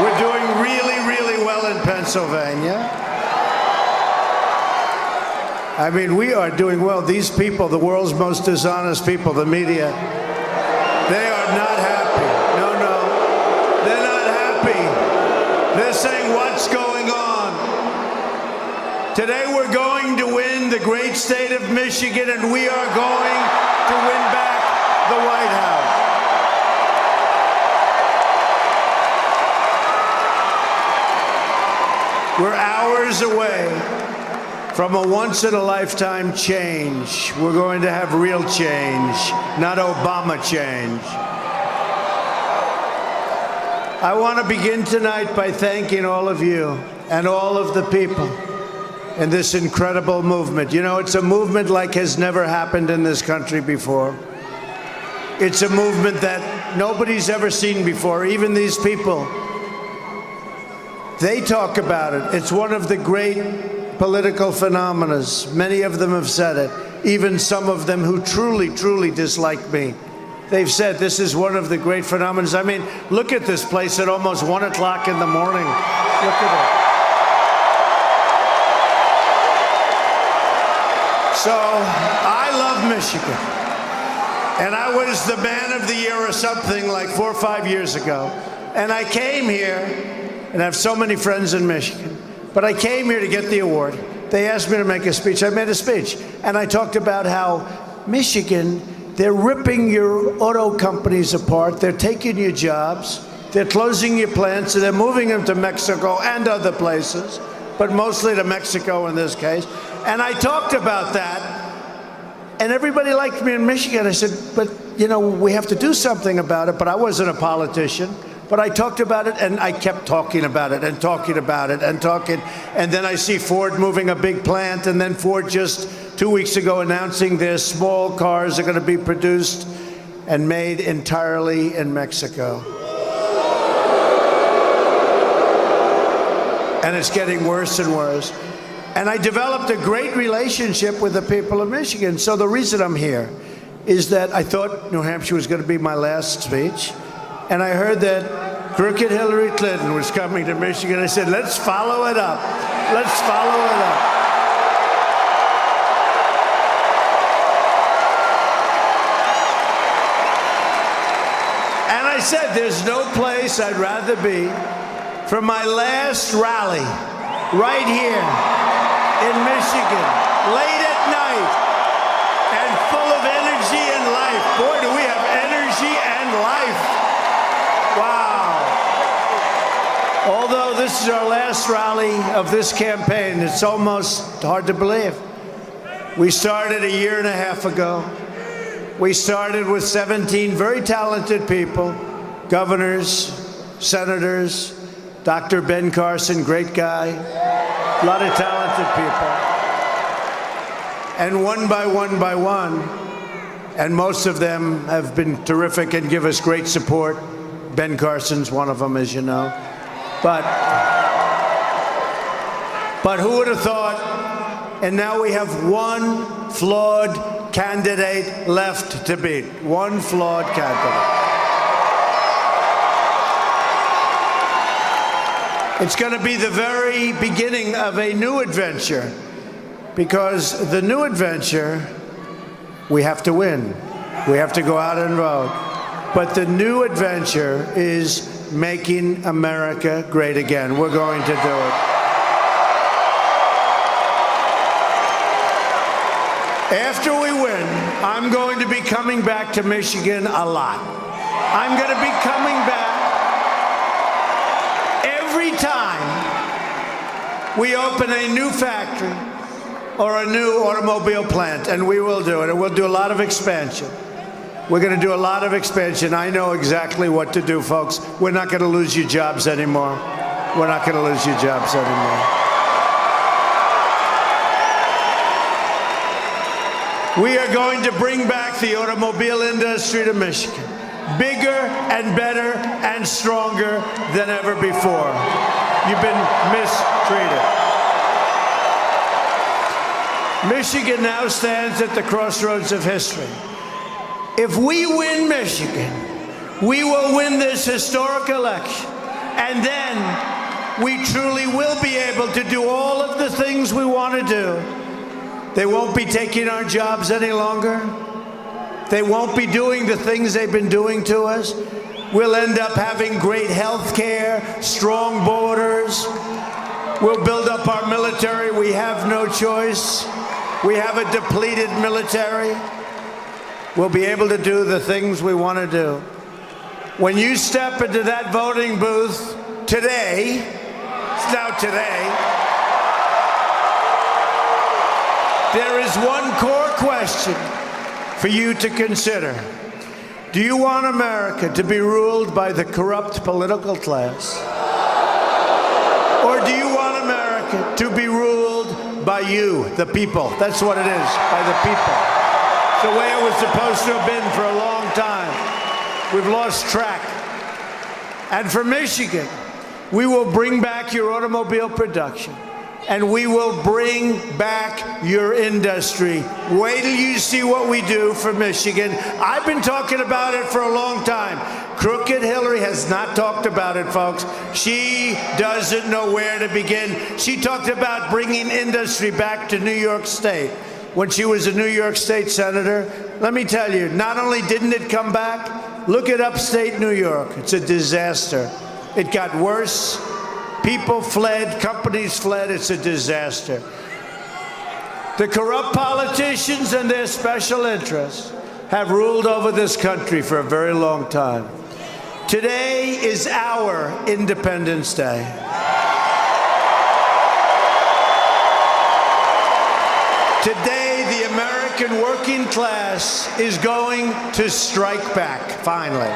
We're doing really, really well in Pennsylvania. I mean, we are doing well. These people, the world's most dishonest people, the media, they are not happy. No, they're not happy. They're saying, what's going on? Today we're going to win the great state of Michigan, and we are going to win back the White House. We're hours away from a once-in-a-lifetime change. We're going to have real change, not Obama change. I want to begin tonight by thanking all of you and all of the people in this incredible movement. You know, it's a movement like has never happened in this country before. It's a movement that nobody's ever seen before, even these people. They talk about it. It's one of the great political phenomena. Many of them have said it. Even some of them who truly, truly dislike me. They've said this is one of the great phenomena. I mean, look at this place at almost 1 o'clock in the morning. Look at it. So, I love Michigan. And I was the man of the year or something like 4 or 5 years ago. And I came here, and I have so many friends in Michigan, but I came here to get the award. They asked me to make a speech. I made a speech. And I talked about how Michigan, they're ripping your auto companies apart. They're taking your jobs. They're closing your plants. And they're moving them to Mexico and other places, but mostly to Mexico in this case. And I talked about that. And everybody liked me in Michigan. I said, but, you know, we have to do something about it. But I wasn't a politician. But I talked about it, and I kept talking about it and talking about it and talking. And then I see Ford moving a big plant, and then Ford just 2 weeks ago announcing their small cars are going to be produced and made entirely in Mexico. And it's getting worse and worse. And I developed a great relationship with the people of Michigan. So the reason I'm here is that I thought New Hampshire was going to be my last speech. And I heard that crooked Hillary Clinton was coming to Michigan. I said, let's follow it up. Let's follow it up. And I said, there's no place I'd rather be for my last rally right here in Michigan, late at night, and full of energy and life. Boy, do we have energy and life. Wow. Although this is our last rally of this campaign, it's almost hard to believe. We started a year and a half ago. We started with 17 very talented people, governors, senators, Dr. Ben Carson, great guy, a lot of talented people. And one by one, and most of them have been terrific and give us great support. Ben Carson's one of them, as you know. But who would have thought? And now we have one flawed candidate left to beat. One flawed candidate. It's going to be the very beginning of a new adventure. Because the new adventure, we have to win. We have to go out and vote. But the new adventure is making America great again. We're going to do it. After we win, I'm going to be coming back to Michigan a lot. I'm going to be coming back every time we open a new factory or a new automobile plant, and we will do it. And we'll do a lot of expansion. We're going to do a lot of expansion. I know exactly what to do, folks. We're not going to lose your jobs anymore. We're not going to lose your jobs anymore. We are going to bring back the automobile industry to Michigan. Bigger and better and stronger than ever before. You've been mistreated. Michigan now stands at the crossroads of history. If we win Michigan, we will win this historic election. And then we truly will be able to do all of the things we want to do. They won't be taking our jobs any longer. They won't be doing the things they've been doing to us. We'll end up having great health care, strong borders. We'll build up our military. We have no choice. We have a depleted military. We'll be able to do the things we want to do. When you step into that voting booth today, it's now today, there is one core question for you to consider. Do you want America to be ruled by the corrupt political class? Or do you want America to be ruled by you, the people? That's what it is, by the people. It's the way it was supposed to have been for a long time. We've lost track. And for Michigan, we will bring back your automobile production. And we will bring back your industry. Wait till you see what we do for Michigan. I've been talking about it for a long time. Crooked Hillary has not talked about it, folks. She doesn't know where to begin. She talked about bringing industry back to New York State when she was a New York State senator. Let me tell you, not only didn't it come back, look at upstate New York. It's a disaster. It got worse. People fled, companies fled, it's a disaster. The corrupt politicians and their special interests have ruled over this country for a very long time. Today is our Independence Day. Today, the American working class is going to strike back, finally.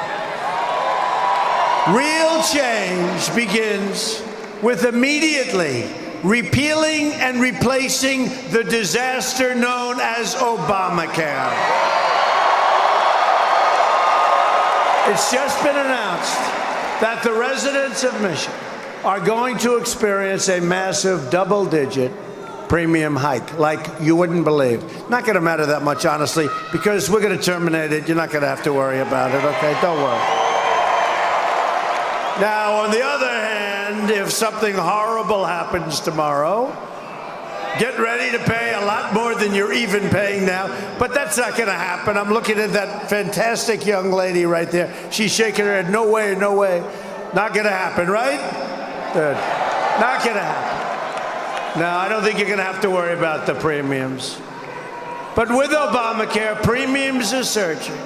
Real change begins with immediately repealing and replacing the disaster known as Obamacare. It's just been announced that the residents of Michigan are going to experience a massive double-digit premium hike, like you wouldn't believe. Not going to matter that much, honestly, because we're going to terminate it. You're not going to have to worry about it, okay? Don't worry. Now, on the other hand, if something horrible happens tomorrow, get ready to pay a lot more than you're even paying now. But that's not going to happen. I'm looking at that fantastic young lady right there. She's shaking her head. No way, no way. Not going to happen, right? Good. Not going to happen. No, I don't think you're going to have to worry about the premiums. But with Obamacare, premiums are surging.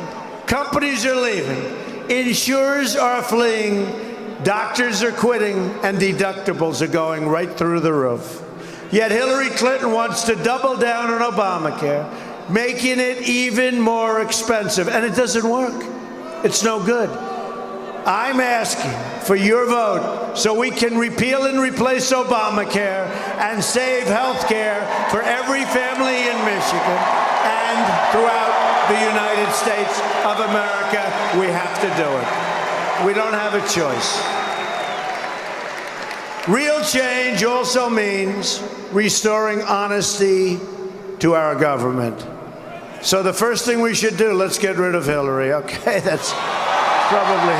Companies are leaving. Insurers are fleeing. Doctors are quitting, and deductibles are going right through the roof. Yet Hillary Clinton wants to double down on Obamacare, making it even more expensive. And it doesn't work. It's no good. I'm asking for your vote so we can repeal and replace Obamacare and save health care for every family in Michigan and throughout the United States of America. We have to do it. We don't have a choice. Real change also means restoring honesty to our government. So the first thing we should do, let's get rid of Hillary, okay? That's probably,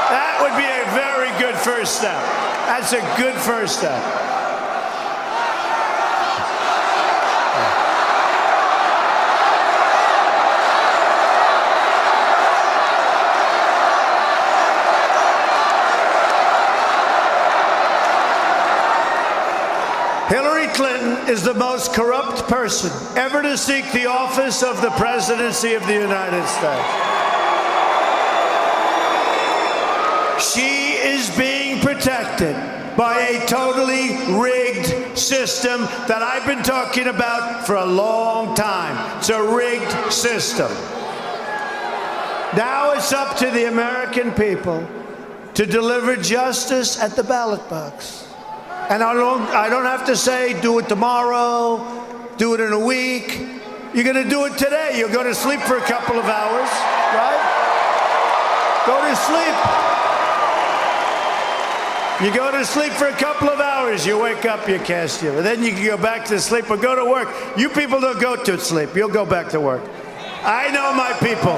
that would be a very good first step. That's a good first step. Hillary Clinton is the most corrupt person ever to seek the office of the presidency of the United States. She is being protected by a totally rigged system that I've been talking about for a long time. It's a rigged system. Now it's up to the American people to deliver justice at the ballot box. And I don't have to say, do it tomorrow, do it in a week. You're going to do it today. You'll go to sleep for a couple of hours, right? Go to sleep. You go to sleep for a couple of hours. You wake up, you cast your. Then you can go back to sleep or go to work. You people don't go to sleep. You'll go back to work. I know my people.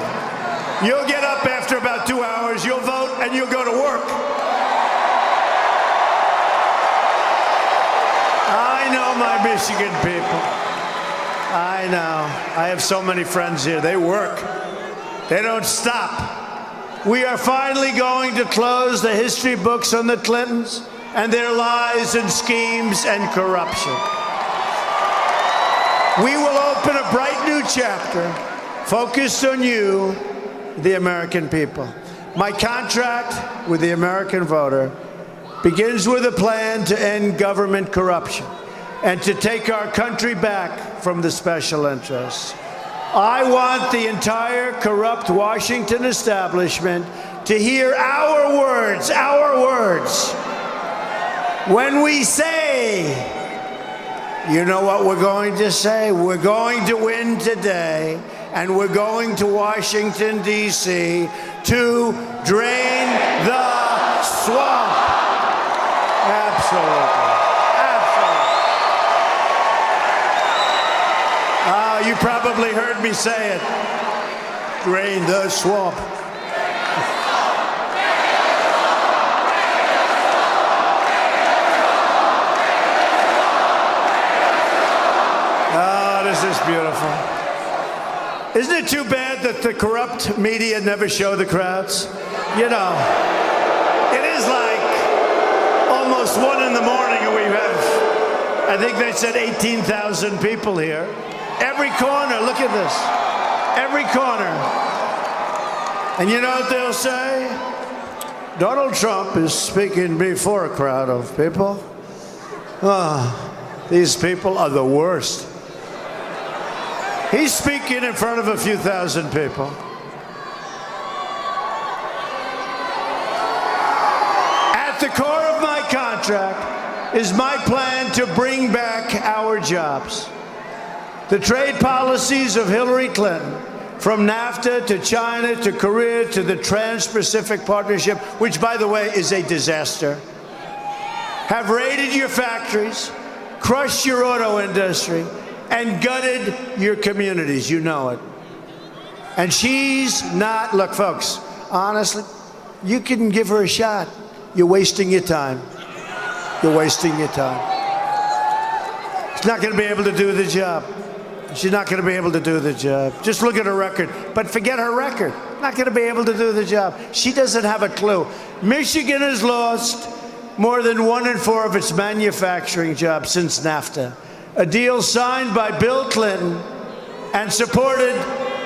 You'll get up after about 2 hours. You'll vote and you'll go Michigan people. I know. I have so many friends here. They work. They don't stop. We are finally going to close the history books on the Clintons and their lies and schemes and corruption. We will open a bright new chapter focused on you, the American people. My contract with the American voter begins with a plan to end government corruption and to take our country back from the special interests. I want the entire corrupt Washington establishment to hear our words, when we say, you know what we're going to say? We're going to win today, and we're going to Washington, D.C. to drain the swamp. Absolutely. You probably heard me say it. Drain the swamp. Oh, this is beautiful. Isn't it too bad that the corrupt media never show the crowds? You know, it is like almost 1 in the morning and we have, I think they said 18,000 people here. Every corner, look at this. Every corner. And you know what they'll say? Donald Trump is speaking before a crowd of people. Oh, these people are the worst. He's speaking in front of a few thousand people. At the core of my contract is my plan to bring back our jobs. The trade policies of Hillary Clinton, from NAFTA to China to Korea to the Trans-Pacific Partnership, which, by the way, is a disaster, have raided your factories, crushed your auto industry, and gutted your communities. You know it. And she's not, look, folks, honestly, you can give her a shot. You're wasting your time. You're wasting your time. She's not going to be able to do the job. She's not going to be able to do the job. Just look at her record. But forget her record. Not going to be able to do the job. She doesn't have a clue. Michigan has lost more than 1 in 4 of its manufacturing jobs since NAFTA. A deal signed by Bill Clinton and supported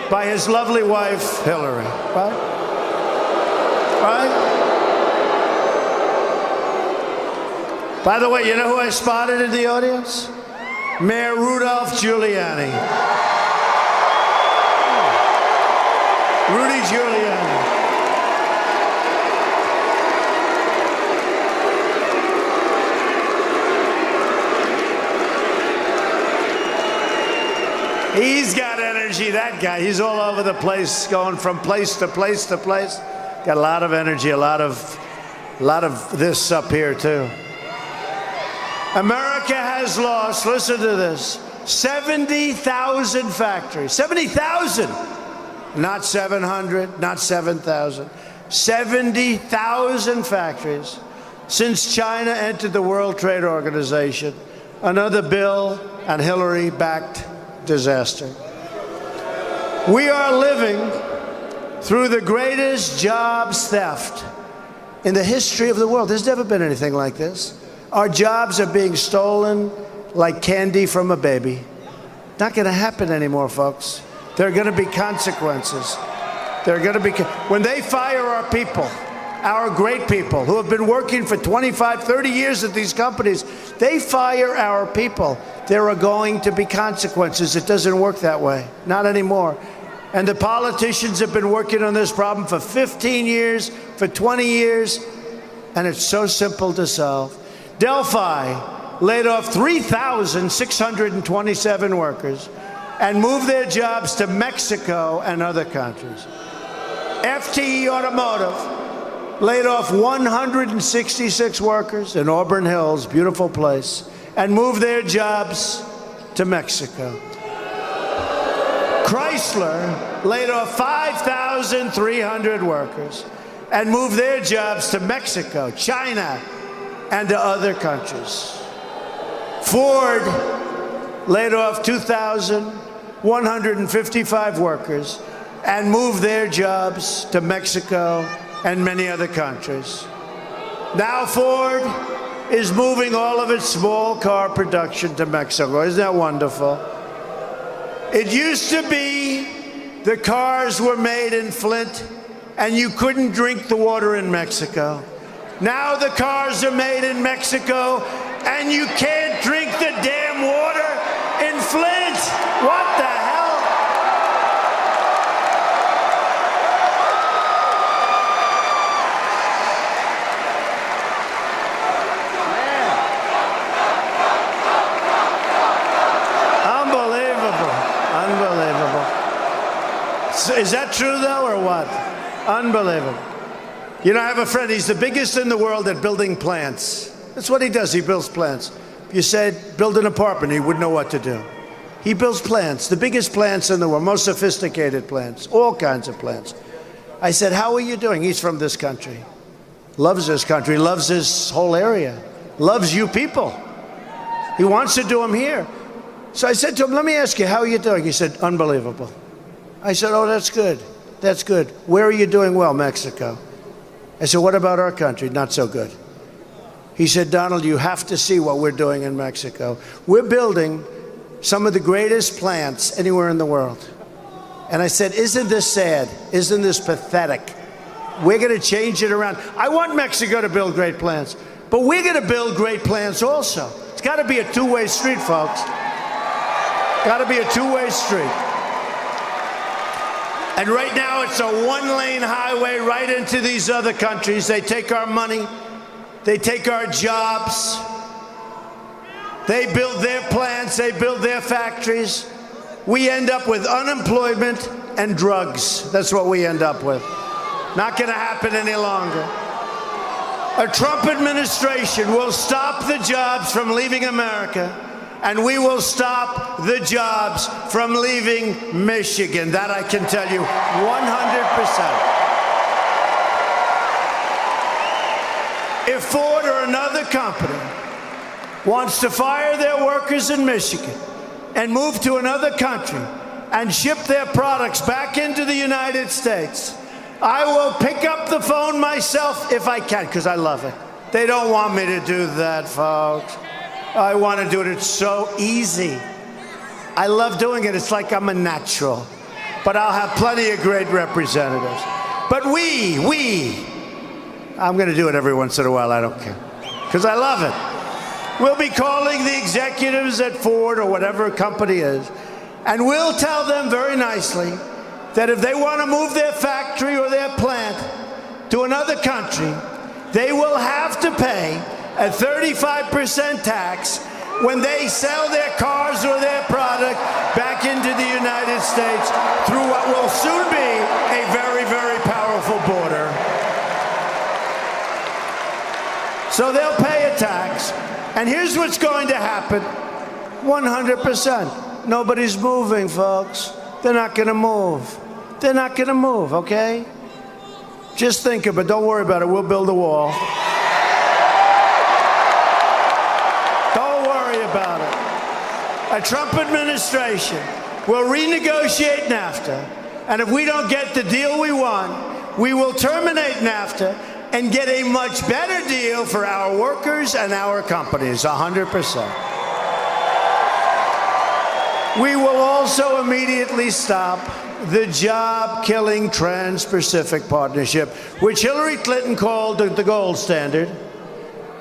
by his lovely wife, Hillary. Right? Right? By the way, you know who I spotted in the audience? Mayor Rudolph Giuliani. Rudy Giuliani. He's got energy, that guy. He's all over the place, going from place to place to place. Got a lot of energy, a lot of this up here, too. America has lost, listen to this, 70,000 factories. 70,000! Not 700, not 7,000. 70,000 factories since China entered the World Trade Organization. Another Bill and Hillary-backed disaster. We are living through the greatest jobs theft in the history of the world. There's never been anything like this. Our jobs are being stolen like candy from a baby. Not going to happen anymore, folks. There are going to be consequences. There are going to be, when they fire our people, our great people who have been working for 25, 30 years at these companies, they fire our people. There are going to be consequences. It doesn't work that way. Not anymore. And the politicians have been working on this problem for 15 years, for 20 years, and it's so simple to solve. Delphi laid off 3,627 workers and moved their jobs to Mexico and other countries. FTE Automotive laid off 166 workers in Auburn Hills, beautiful place, and moved their jobs to Mexico. Chrysler laid off 5,300 workers and moved their jobs to Mexico, China, and to other countries. Ford laid off 2,155 workers and moved their jobs to Mexico and many other countries. Now Ford is moving all of its small car production to Mexico. Isn't that wonderful? It used to be the cars were made in Flint and you couldn't drink the water in Mexico. Now the cars are made in Mexico and you can't drink the damn water in Flint. What the hell? Is that true, though, or what? Unbelievable. You know, I have a friend. He's the biggest in the world at building plants. That's what he does. He builds plants. If you said, build an apartment, he wouldn't know what to do. He builds plants, the biggest plants in the world, most sophisticated plants, all kinds of plants. I said, how are you doing? He's from this country. Loves this country, loves this whole area, loves you people. He wants to do them here. So I said to him, let me ask you, how are you doing? He said, unbelievable. I said, oh, that's good. That's good. Where are you doing well? Mexico. I said, what about our country? Not so good. He said, Donald, you have to see what we're doing in Mexico. We're building some of the greatest plants anywhere in the world. And I said, isn't this sad? Isn't this pathetic? We're going to change it around. I want Mexico to build great plants, but we're going to build great plants also. It's got to be a two-way street, folks. Got to be a two-way street. And right now, it's a one-lane highway right into these other countries. They take our money. They take our jobs. They build their plants. They build their factories. We end up with unemployment and drugs. That's what we end up with. Not going to happen any longer. A Trump administration will stop the jobs from leaving America, and we will stop the jobs from leaving Michigan. That I can tell you 100%. If Ford or another company wants to fire their workers in Michigan and move to another country and ship their products back into the United States, I will pick up the phone myself if I can, because I love it. They don't want me to do that, folks. I want to do it. It's so easy. I love doing it. It's like I'm a natural. But I'll have plenty of great representatives. But I'm going to do it every once in a while. I don't care. Because I love it. We'll be calling the executives at Ford or whatever company is, and we'll tell them very nicely that if they want to move their factory or their plant to another country, they will have to pay a 35% tax when they sell their cars or their product back into the United States through what will soon be a very, very powerful border. So they'll pay a tax, and here's what's going to happen. 100%. Nobody's moving, folks. They're not going to move. They're not going to move, okay? Just think of it. Don't worry about it. We'll build a wall. About it. A Trump administration will renegotiate NAFTA, and if we don't get the deal we want, we will terminate NAFTA and get a much better deal for our workers and our companies, 100%. We will also immediately stop the job-killing Trans-Pacific Partnership, which Hillary Clinton called the gold standard,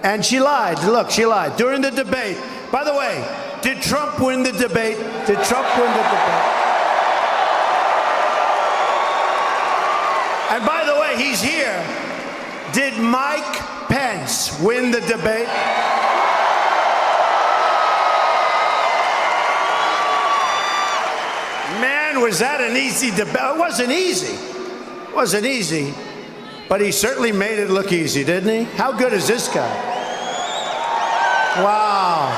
and she lied. Look, she lied during the debate. By the way, did Trump win the debate? Did Trump win the debate? And by the way, he's here. Did Mike Pence win the debate? Man, was that an easy debate? It wasn't easy. It wasn't easy. But he certainly made it look easy, didn't he? How good is this guy? Wow.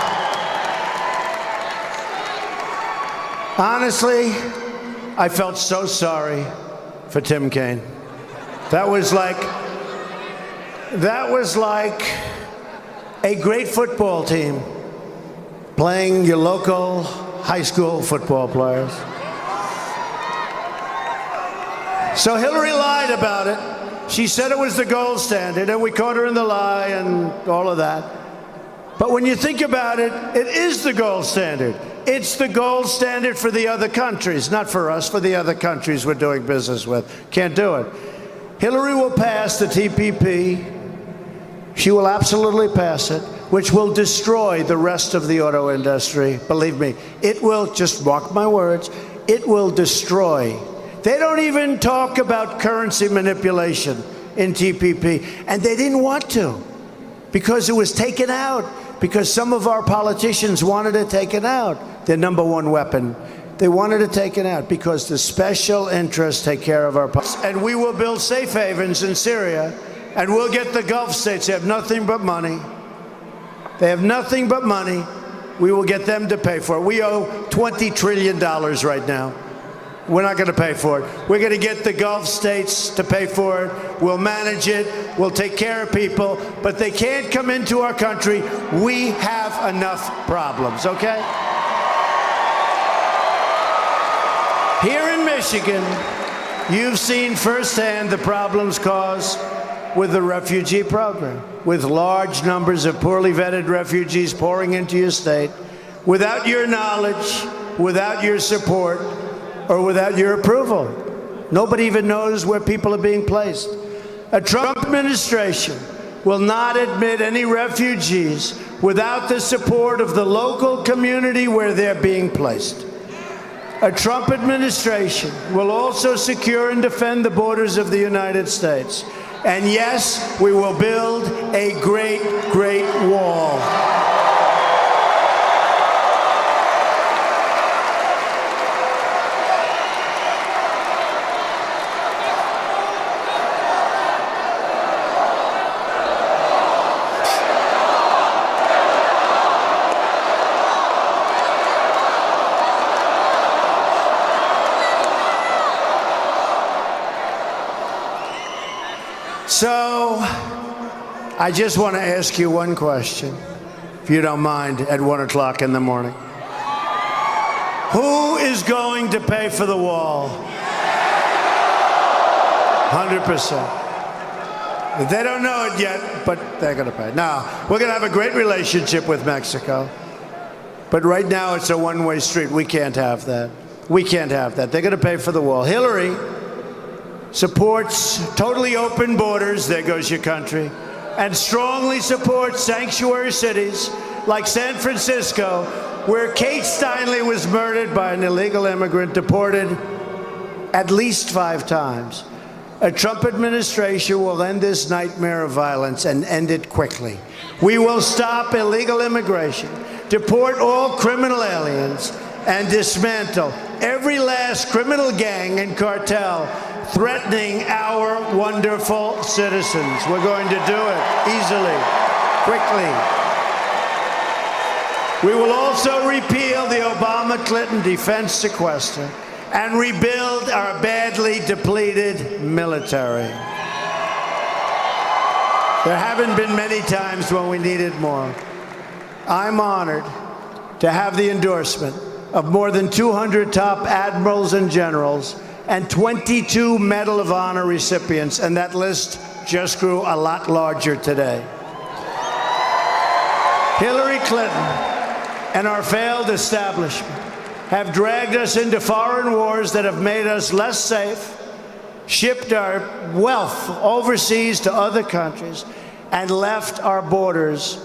Honestly, I felt so sorry for Tim Kaine. That was like a great football team playing your local high school football players. So Hillary lied about it. She said it was the gold standard, and we caught her in the lie and all of that. But when you think about it, it is the gold standard. It's the gold standard for the other countries, not for us, for the other countries we're doing business with. Can't do it. Hillary will pass the TPP. She will absolutely pass it, which will destroy the rest of the auto industry. Believe me, it will, just mark my words, it will destroy. They don't even talk about currency manipulation in TPP, and they didn't want to because it was taken out, because some of our politicians wanted it taken out, their number one weapon. They wanted it taken out because the special interests take care of our politics. And we will build safe havens in Syria, and we'll get the Gulf states. They have nothing but money. They have nothing but money. We will get them to pay for it. We owe $20 trillion right now. We're not going to pay for it. We're going to get the Gulf states to pay for it. We'll manage it. We'll take care of people. But they can't come into our country. We have enough problems, okay? Here in Michigan, you've seen firsthand the problems caused with the refugee program, with large numbers of poorly vetted refugees pouring into your state without your knowledge, without your support, or without your approval. Nobody even knows where people are being placed. A Trump administration will not admit any refugees without the support of the local community where they're being placed. A Trump administration will also secure and defend the borders of the United States. And yes, we will build a great, great wall. So, I just want to ask you one question, if you don't mind, at 1 o'clock in the morning. Who is going to pay for the wall? 100%. They don't know it yet, but they're going to pay. Now, we're going to have a great relationship with Mexico, but right now it's a one-way street. We can't have that. We can't have that. They're going to pay for the wall. Hillary supports totally open borders, there goes your country, and strongly supports sanctuary cities like San Francisco, where Kate Steinle was murdered by an illegal immigrant, deported at least 5 times. A Trump administration will end this nightmare of violence and end it quickly. We will stop illegal immigration, deport all criminal aliens, and dismantle every last criminal gang and cartel threatening our wonderful citizens. We're going to do it easily, quickly. We will also repeal the Obama-Clinton defense sequester and rebuild our badly depleted military. There haven't been many times when we needed more. I'm honored to have the endorsement of more than 200 top admirals and generals and 22 Medal of Honor recipients, and that list just grew a lot larger today. Hillary Clinton and our failed establishment have dragged us into foreign wars that have made us less safe, shipped our wealth overseas to other countries, and left our borders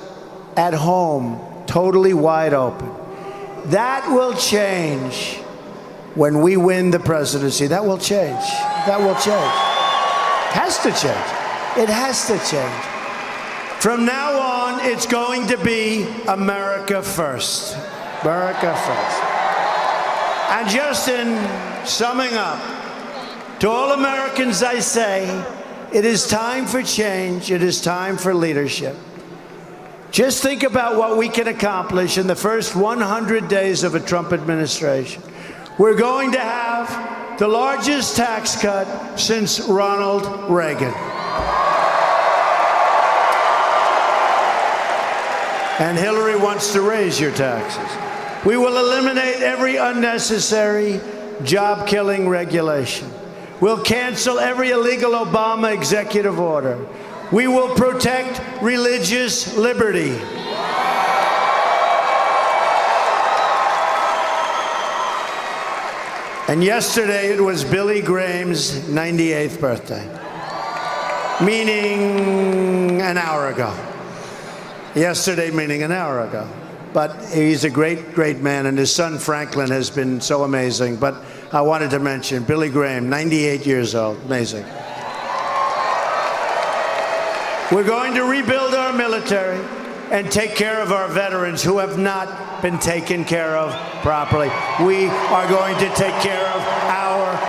at home totally wide open. That will change when we win the presidency. That will change. That will change. It has to change. It has to change. From now on, it's going to be America first. America first. And just in summing up, to all Americans I say, it is time for change. It is time for leadership. Just think about what we can accomplish in the first 100 days of a Trump administration. We're going to have the largest tax cut since Ronald Reagan. And Hillary wants to raise your taxes. We will eliminate every unnecessary job-killing regulation. We'll cancel every illegal Obama executive order. We will protect religious liberty. And yesterday it was Billy Graham's 98th birthday, meaning an hour ago. Yesterday meaning an hour ago. But he's a great, great man, and his son Franklin has been so amazing. But I wanted to mention Billy Graham, 98 years old, amazing. We're going to rebuild our military and take care of our veterans who have not been taken care of properly. We are going to take care of our